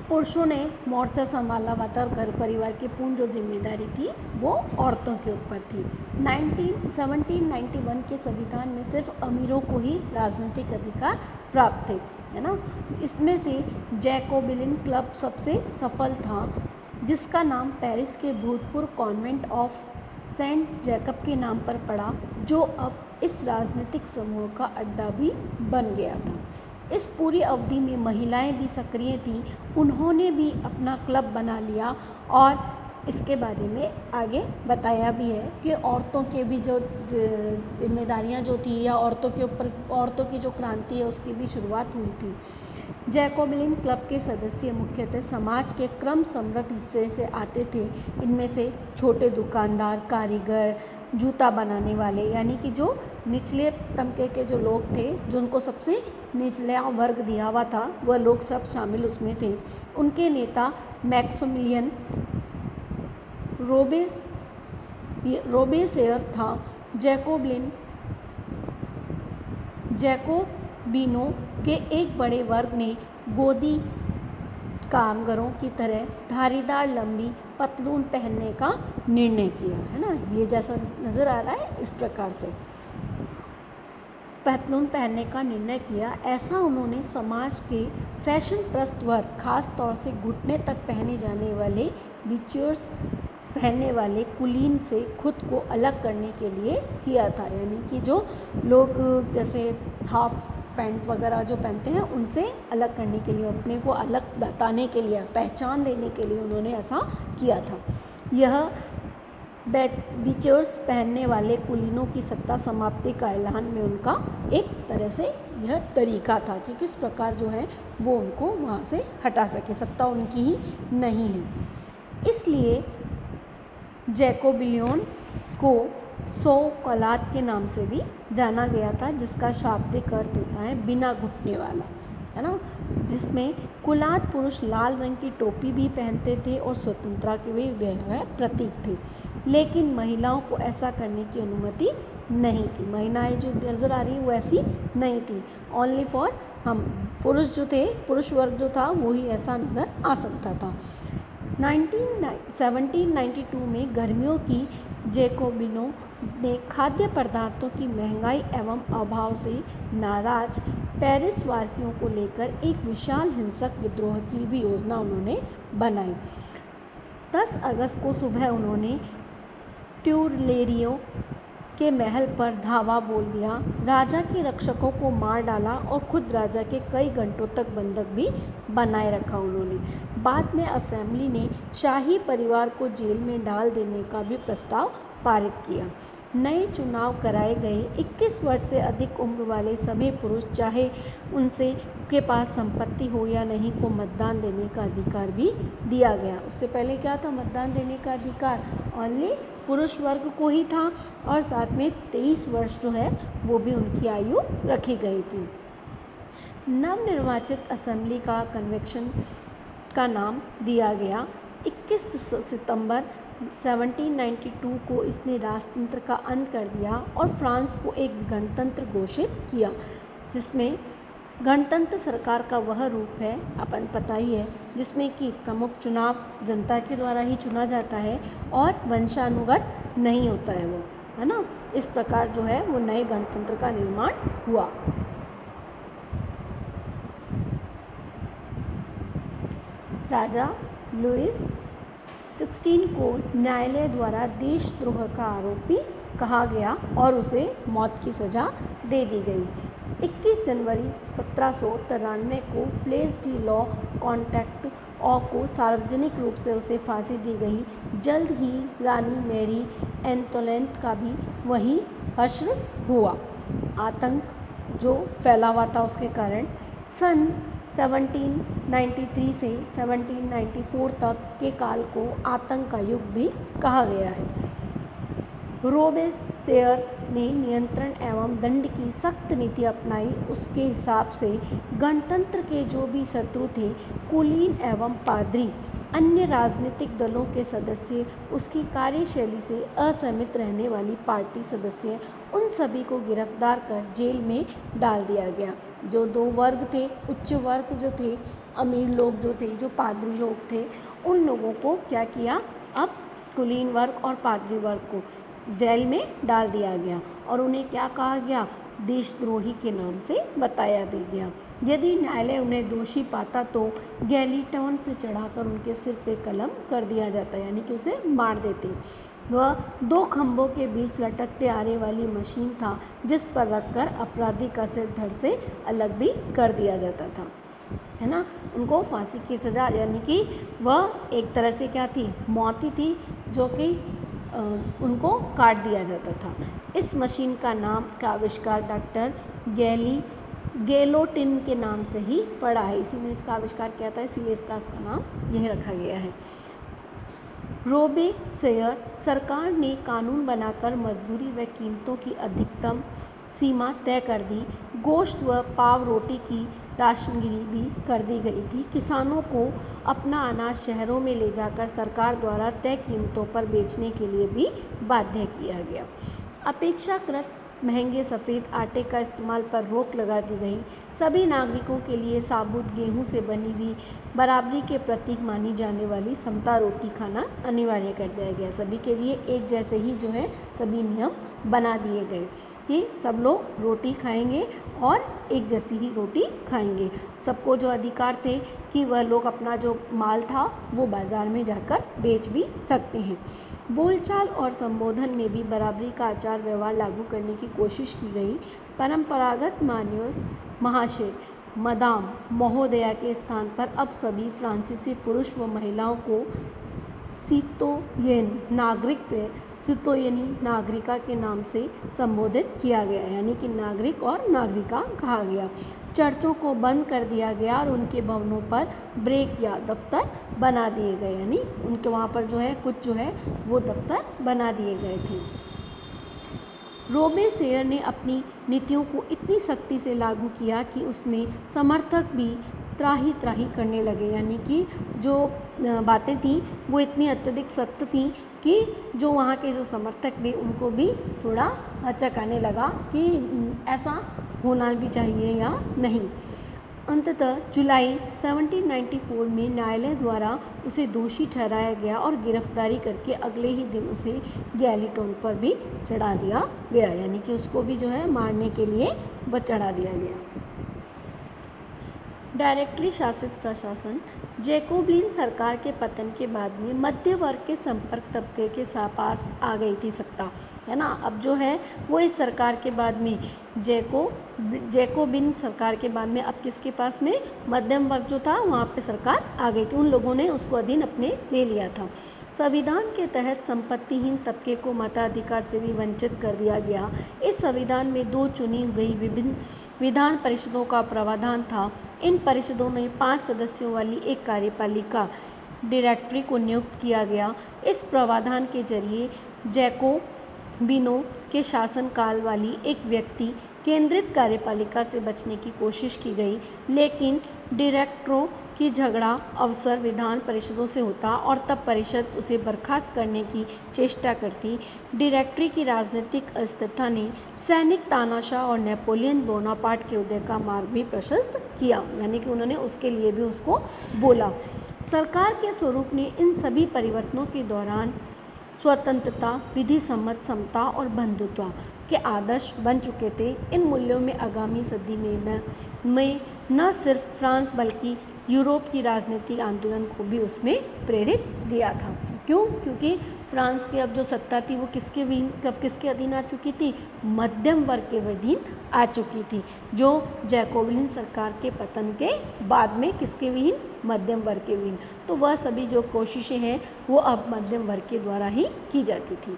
पुरुषों ने मोर्चा संभाला हुआ था और घर परिवार की पूर्ण जो जिम्मेदारी थी वो औरतों के ऊपर थी। 1791 के संविधान में सिर्फ अमीरों को ही राजनीतिक अधिकार प्राप्त थे, है ना। इसमें से जैकोबिन क्लब सबसे सफल था, जिसका नाम पेरिस के भूतपूर्व कॉन्वेंट ऑफ सेंट जैकब के नाम पर पड़ा, जो अब इस राजनीतिक समूह का अड्डा भी बन गया था। इस पूरी अवधि में महिलाएं भी सक्रिय थीं, उन्होंने भी अपना क्लब बना लिया और इसके बारे में आगे बताया भी है कि औरतों के भी जो जिम्मेदारियां जो थी या औरतों के ऊपर औरतों की जो क्रांति है उसकी भी शुरुआत हुई थी। जैकोबिन क्लब के सदस्य मुख्यतः समाज के क्रम समृद्ध हिस्से से आते थे। इनमें से छोटे दुकानदार, कारीगर, जूता बनाने वाले, यानी कि जो निचले तबके के जो लोग थे, जो उनको सबसे निचला वर्ग दिया हुआ था, वह लोग सब शामिल उसमें थे। उनके नेता मैक्सिमिलियन रोबेसेयर था। जैकोबिनों के एक बड़े वर्ग ने गोदी कामगारों की तरह धारीदार लंबी पतलून पहनने का निर्णय किया, है ना। ये जैसा नज़र आ रहा है इस प्रकार से पतलून पहनने का निर्णय किया। ऐसा उन्होंने समाज के फैशन प्रस्त वर्ग, खास तौर से घुटने तक पहने जाने वाले बिचर्स पहनने वाले कुलीन से खुद को अलग करने के लिए किया था। यानी कि जो लोग जैसे हाफ पैंट वगैरह जो पहनते हैं उनसे अलग करने के लिए, अपने को अलग बताने के लिए, पहचान देने के लिए उन्होंने ऐसा किया था। यह बिचर्स पहनने वाले कुलीनों की सत्ता समाप्ति का ऐलान में उनका एक तरह से यह तरीका था कि किस प्रकार जो है वो उनको वहाँ से हटा सके, सत्ता उनकी ही नहीं है। इसलिए जैकोबिन को सौ कलात के नाम से भी जाना गया था, जिसका शाब्दिक अर्थ होता है बिना घुटने वाला, है ना। जिसमें कुलात पुरुष लाल रंग की टोपी भी पहनते थे और स्वतंत्रता के भी वह प्रतीक थे, लेकिन महिलाओं को ऐसा करने की अनुमति नहीं थी। महिलाएं जो नजर आ रही वो ऐसी नहीं थी, ओनली फॉर हम पुरुष जो थे, पुरुष वर्ग जो था वो ही ऐसा नज़र आ सकता था। 1792 में गर्मियों की जैकोबिनों ने खाद्य पदार्थों की महंगाई एवं अभाव से नाराज पेरिस वासियों को लेकर एक विशाल हिंसक विद्रोह की भी योजना उन्होंने बनाई। 10 अगस्त को सुबह उन्होंने ट्यूलेरियो के महल पर धावा बोल दिया, राजा के रक्षकों को मार डाला और खुद राजा के कई घंटों तक बंधक भी बनाए रखा उन्होंने। बाद में असेंबली ने शाही परिवार को जेल में डाल देने का भी प्रस्ताव पारित किया। नए चुनाव कराए गए। 21 वर्ष से अधिक उम्र वाले सभी पुरुष, चाहे उनसे के पास संपत्ति हो या नहीं, को मतदान देने का अधिकार भी दिया गया। उससे पहले क्या था, मतदान देने का अधिकार ओनली पुरुष वर्ग को ही था और साथ में 23 वर्ष जो है वो भी उनकी आयु रखी गई थी। नवनिर्वाचित असेंबली का कन्वेंशन का नाम दिया गया। 21 सितंबर 1792 को इसने राजतंत्र का अंत कर दिया और फ्रांस को एक गणतंत्र घोषित किया, जिसमें गणतंत्र सरकार का वह रूप है, अपन पता ही है, जिसमें कि प्रमुख चुनाव जनता के द्वारा ही चुना जाता है और वंशानुगत नहीं होता है वो, है ना। इस प्रकार जो है वो नए गणतंत्र का निर्माण हुआ। राजा लुईस 16 को न्यायालय द्वारा देशद्रोह का आरोपी कहा गया और उसे मौत की सज़ा दे दी गई। 21 जनवरी 1793 को फ्लेस डी लॉ कॉन्ट्रैक्ट को सार्वजनिक रूप से उसे फांसी दी गई। जल्द ही रानी मैरी एंतोनेट का भी वही हश्र हुआ। आतंक जो फैला हुआ था उसके कारण सन 1793 से 1794 तक के काल को आतंक का युग भी कहा गया है। रोबेस्पियर ने नियंत्रण एवं दंड की सख्त नीति अपनाई। उसके हिसाब से गणतंत्र के जो भी शत्रु थे, कुलीन एवं पादरी, अन्य राजनीतिक दलों के सदस्य, उसकी कार्यशैली से असहमत रहने वाली पार्टी सदस्य, उन सभी को गिरफ्तार कर जेल में डाल दिया गया। जो दो वर्ग थे, उच्च वर्ग जो थे, अमीर लोग जो थे, जो पादरी लोग थे, उन लोगों को क्या किया, अब कुलीन वर्ग और पादरी वर्ग को जेल में डाल दिया गया और उन्हें क्या कहा गया, देशद्रोही के नाम से बताया भी गया। यदि न्यायालय उन्हें दोषी पाता तो गैलीटॉन से चढ़ाकर उनके सिर पे कलम कर दिया जाता, यानी कि उसे मार देते। वह 2 खंभों के बीच लटकते आरे वाली मशीन था जिस पर रखकर अपराधी का सिर धड़ से अलग भी कर दिया जाता था, है ना। उनको फांसी की सज़ा, यानी कि वह एक तरह से क्या थी, मौत ही थी, जो कि उनको काट दिया जाता था। इस मशीन का नाम का आविष्कार डॉक्टर गेलोटिन के नाम से ही पड़ा है। इसी ने इसका आविष्कार किया था, इसलिए इसका नाम यही रखा गया है। रोबेस्पियर सरकार ने कानून बनाकर मजदूरी व कीमतों की अधिकतम सीमा तय कर दी। गोश्त व पाव रोटी की राशनगिरी भी कर दी गई थी। किसानों को अपना अनाज शहरों में ले जाकर सरकार द्वारा तय कीमतों पर बेचने के लिए भी बाध्य किया गया। अपेक्षाकृत महंगे सफ़ेद आटे का इस्तेमाल पर रोक लगा दी गई। सभी नागरिकों के लिए साबुत गेहूं से बनी हुई बराबरी के प्रतीक मानी जाने वाली समता रोटी खाना अनिवार्य कर दिया गया। सभी के लिए एक जैसे ही जो है सभी नियम बना दिए गए कि सब लोग रोटी खाएंगे और एक जैसी ही रोटी खाएंगे। सबको जो अधिकार थे कि वह लोग अपना जो माल था वो बाज़ार में जाकर बेच भी सकते हैं। बोलचाल और संबोधन में भी बराबरी का आचार व्यवहार लागू करने की कोशिश की गई। परंपरागत मान्योस महाशय, मदाम, महोदया के स्थान पर अब सभी फ्रांसीसी पुरुष व महिलाओं को सितोयनी नागरिका के नाम से संबोधित किया गया, यानी कि नागरिक और नागरिका कहा गया। चर्चों को बंद कर दिया गया और उनके भवनों पर ब्रेक या दफ्तर बना दिए गए, यानी उनके वहाँ पर जो है कुछ जो है वो दफ्तर बना दिए गए थे। रोबेस्पियर ने अपनी नीतियों को इतनी सख्ती से लागू किया कि उसमें समर्थक भी त्राही त्राही करने लगे, यानी कि जो बातें थीं वो इतनी अत्यधिक सख्त थीं कि जो वहाँ के जो समर्थक थे उनको भी थोड़ा हचक आने लगा कि ऐसा होना भी चाहिए या नहीं। अंततः जुलाई 1794 में न्यायालय द्वारा उसे दोषी ठहराया गया और गिरफ्तारी करके अगले ही दिन उसे गैलीटॉन पर भी चढ़ा दिया गया, यानी कि उसको भी जो है मारने के लिए वह चढ़ा दिया गया। डायरेक्टरी शासित प्रशासन। जैकोबिन सरकार के पतन के बाद में मध्य वर्ग के संपर्क तबके के पास आ गई थी सत्ता, है ना। अब जो है वो इस सरकार के बाद में जैकोबिन सरकार के बाद में अब किसके पास में मध्यम वर्ग जो था वहाँ पे सरकार आ गई थी। उन लोगों ने उसको अधीन अपने ले लिया था। संविधान के तहत संपत्तिहीन तबके को मताधिकार से भी वंचित कर दिया गया। इस संविधान में 2 चुनी गई विभिन्न विधान परिषदों का प्रावधान था। इन परिषदों में 5 सदस्यों वाली एक कार्यपालिका डायरेक्टरी को नियुक्त किया गया। इस प्रावधान के जरिए जैकोबिनों के शासनकाल वाली एक व्यक्ति केंद्रित कार्यपालिका से बचने की कोशिश की गई, लेकिन डायरेक्टरों की झगड़ा अवसर विधान परिषदों से होता और तब परिषद उसे बर्खास्त करने की चेष्टा करती। डायरेक्टरी की राजनीतिक अस्थिरता ने सैनिक तानाशाह और नेपोलियन बोनापार्ट के उदय का मार्ग भी प्रशस्त किया, यानी कि उन्होंने उसके लिए भी उसको बोला। सरकार के स्वरूप ने इन सभी परिवर्तनों के दौरान स्वतंत्रता, विधि सम्मत समता और बंधुत्व के आदर्श बन चुके थे। इन मूल्यों में आगामी सदी में न सिर्फ फ्रांस बल्कि यूरोप की राजनीतिक आंदोलन को भी उसमें प्रेरित दिया था। क्यों? क्योंकि फ्रांस की अब जो सत्ता थी वो किसके अधीन आ चुकी थी? मध्यम वर्ग के अधीन आ चुकी थी, जो जैकोबिन सरकार के पतन के बाद में किसके अधीन? मध्यम वर्ग के अधीन। तो वह सभी जो कोशिशें हैं वो अब मध्यम वर्ग के द्वारा ही की जाती थी।